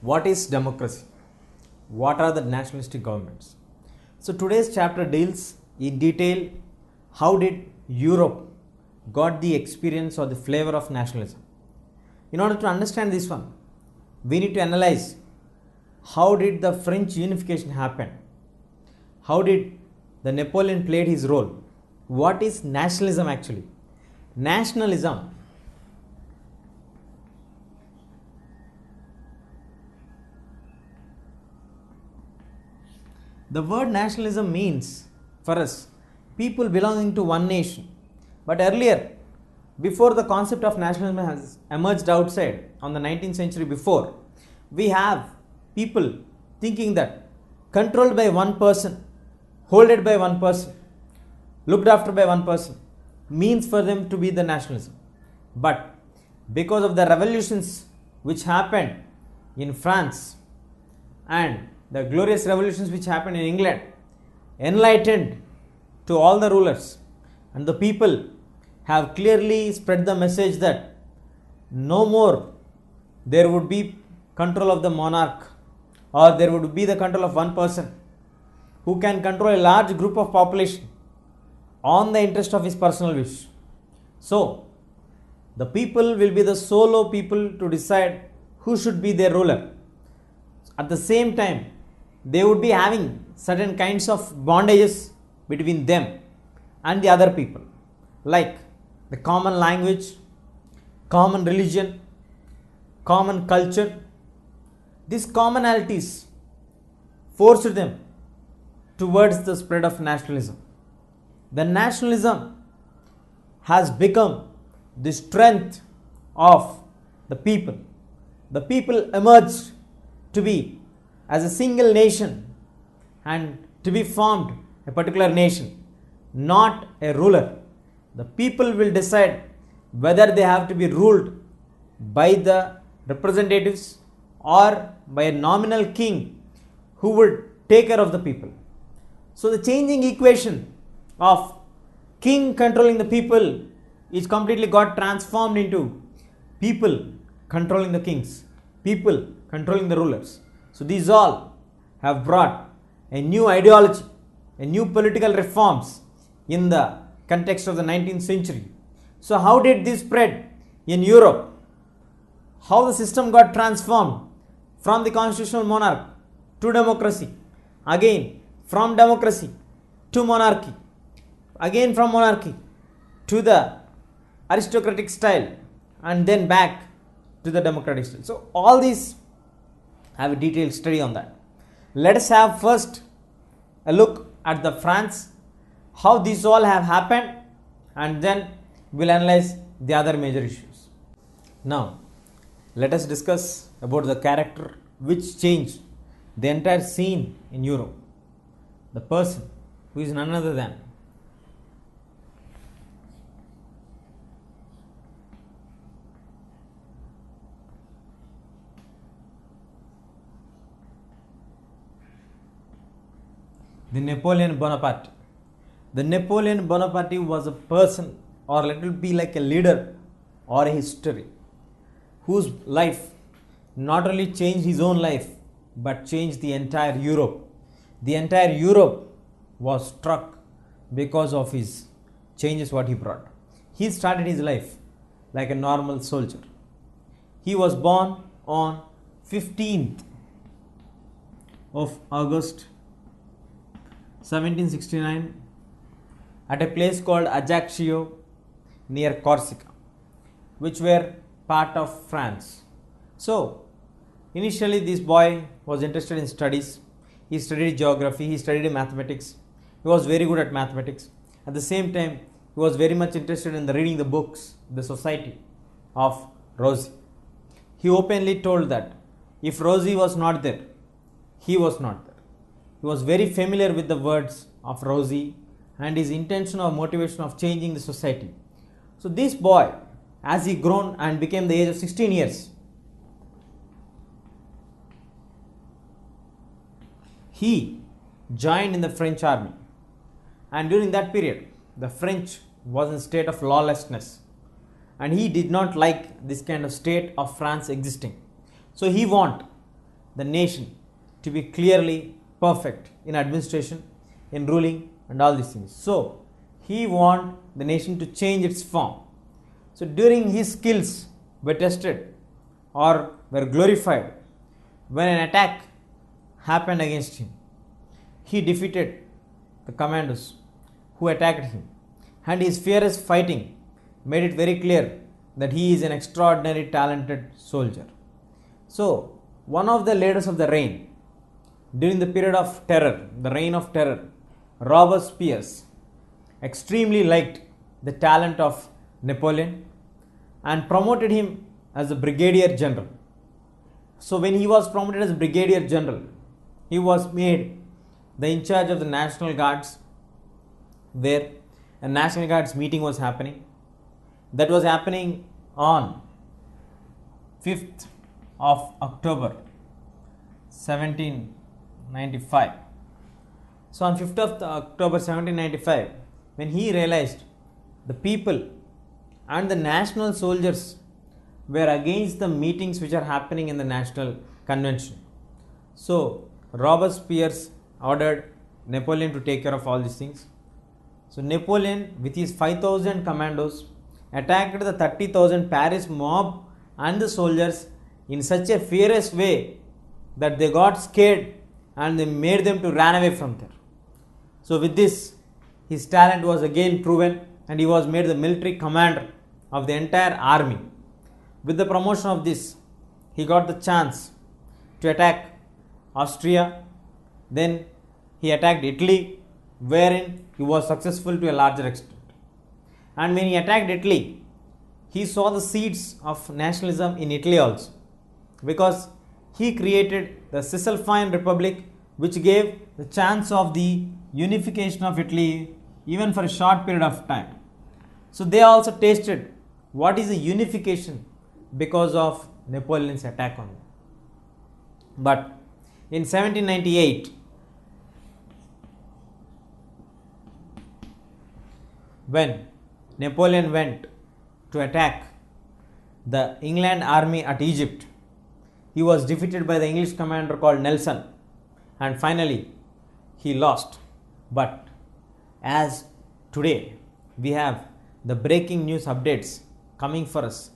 What is democracy? What are the nationalistic governments? So today's chapter deals in detail how did Europe got the experience or the flavor of nationalism. In order to understand this one, we need to analyze how did the French unification happen? How did the Napoleon played his role? What is nationalism actually? Nationalism The word nationalism means for us people belonging to one nation. But earlier, before the concept of nationalism has emerged outside on the 19th century before, we have people thinking that controlled by one person, holded by one person, looked after by one person means for them to be the nationalism. But because of the revolutions which happened in France and the glorious revolutions which happened in England, enlightened to all the rulers, and the people have clearly spread the message that no more there would be control of the monarch, or there would be the control of one person who can control a large group of population on the interest of his personal wish. So the people will be the solo people to decide who should be their ruler. At the same time, they would be having certain kinds of bondages between them and the other people, like the common language, common religion, common culture. These commonalities forced them towards the spread of nationalism. The nationalism has become the strength of the people. The people emerged to be as a single nation and to be formed a particular nation, not a ruler. The people will decide whether they have to be ruled by the representatives or by a nominal king who would take care of the people. So the changing equation of king controlling the people is completely got transformed into people controlling the kings, people controlling the rulers. So these all have brought a new ideology, a new political reforms in the context of the 19th century. So how did this spread in Europe? How the system got transformed from the constitutional monarch to democracy, again from democracy to monarchy, again from monarchy to the aristocratic style, and then back to the democratic style. So all these have a detailed study on that. Let us have first a look at the France, how these all have happened, and then we'll analyze the other major issues. Now let us discuss about the character which changed the entire scene in Europe. The person who is none other than the Napoleon Bonaparte. The Napoleon Bonaparte was a person, or let it be like a leader or a history, whose life not only changed his own life but changed the entire Europe. The entire Europe was struck because of his changes what he brought. He started his life like a normal soldier. He was born on 15th of August 1769 at a place called Ajaccio near Corsica, which were part of France. So initially this boy was interested in studies. He studied geography, he studied mathematics. He was very good at mathematics. At the same time, he was very much interested in reading the books, the Society of Rosie. He openly told that if Rosie was not there, he was not there. He was very familiar with the words of Rosie and his intention or motivation of changing the society. So this boy, as he grown and became the age of 16 years, he joined in the French army, and during that period the French was in a state of lawlessness, and he did not like this kind of state of France existing. So he wanted the nation to be clearly perfect in administration, in ruling, and all these things. So, he wanted the nation to change its form. So, during his skills were tested or were glorified when an attack happened against him. He defeated the commandos who attacked him, and his fearless fighting made it very clear that he is an extraordinary talented soldier. So, one of the leaders of the reign during the period of terror, the reign of terror, Robespierre, extremely liked the talent of Napoleon and promoted him as a brigadier general. So, when he was promoted as brigadier general, he was made the in charge of the National Guards, where a National Guards meeting was happening. That was happening on 5th of October 1795. So, on 5th of October 1795, when he realized the people and the national soldiers were against the meetings which are happening in the National Convention. So, Robespierre ordered Napoleon to take care of all these things. So, Napoleon with his 5,000 commandos attacked the 30,000 Paris mob and the soldiers in such a fierce way that they got scared and they made them to run away from there. So, with this, his talent was again proven and he was made the military commander of the entire army. With the promotion of this, he got the chance to attack Austria. Then he attacked Italy, wherein he was successful to a larger extent. And when he attacked Italy, he saw the seeds of nationalism in Italy also, because he created the Cisalpine Republic, which gave the chance of the unification of Italy even for a short period of time. So they also tasted what is the unification because of Napoleon's attack on them. But in 1798, when Napoleon went to attack the England army at Egypt, he was defeated by the English commander called Nelson, and finally he lost. But as today we have the breaking news updates coming for us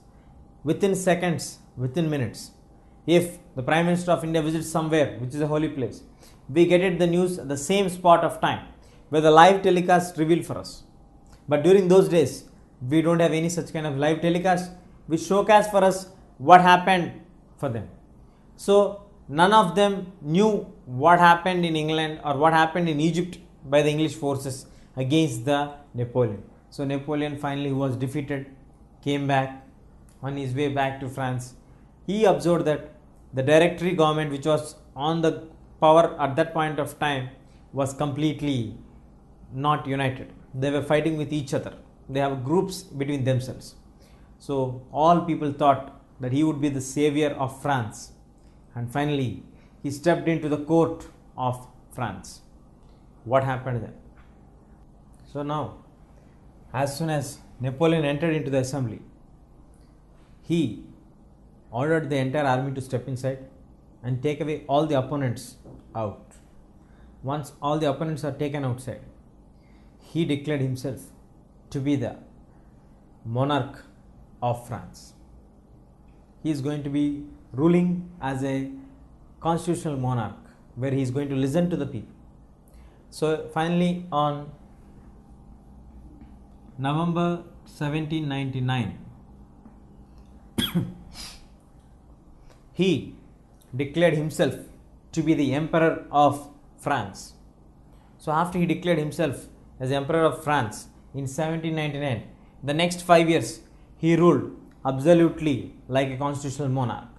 within seconds, within minutes. If the Prime Minister of India visits somewhere which is a holy place, we get it the news at the same spot of time where the live telecast revealed for us. But during those days, we don't have any such kind of live telecast which showcase for us what happened for them. So none of them knew what happened in England or what happened in Egypt by the English forces against the Napoleon. So Napoleon finally was defeated, came back. On his way back to France, he observed that the Directory government, which was on the power at that point of time, was completely not united. They were fighting with each other. They have groups between themselves. So all people thought that he would be the savior of France. And finally, he stepped into the court of France. What happened then? So now, as soon as Napoleon entered into the assembly, he ordered the entire army to step inside and take away all the opponents out. Once all the opponents are taken outside, he declared himself to be the monarch of France. He is going to be ruling as a constitutional monarch where he is going to listen to the people. So finally, on November 1799, he declared himself to be the Emperor of France. So after he declared himself as Emperor of France in 1799, the next 5 years he ruled absolutely like a constitutional monarch.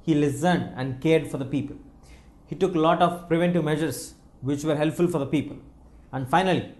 He listened and cared for the people. He took a lot of preventive measures which were helpful for the people. And finally,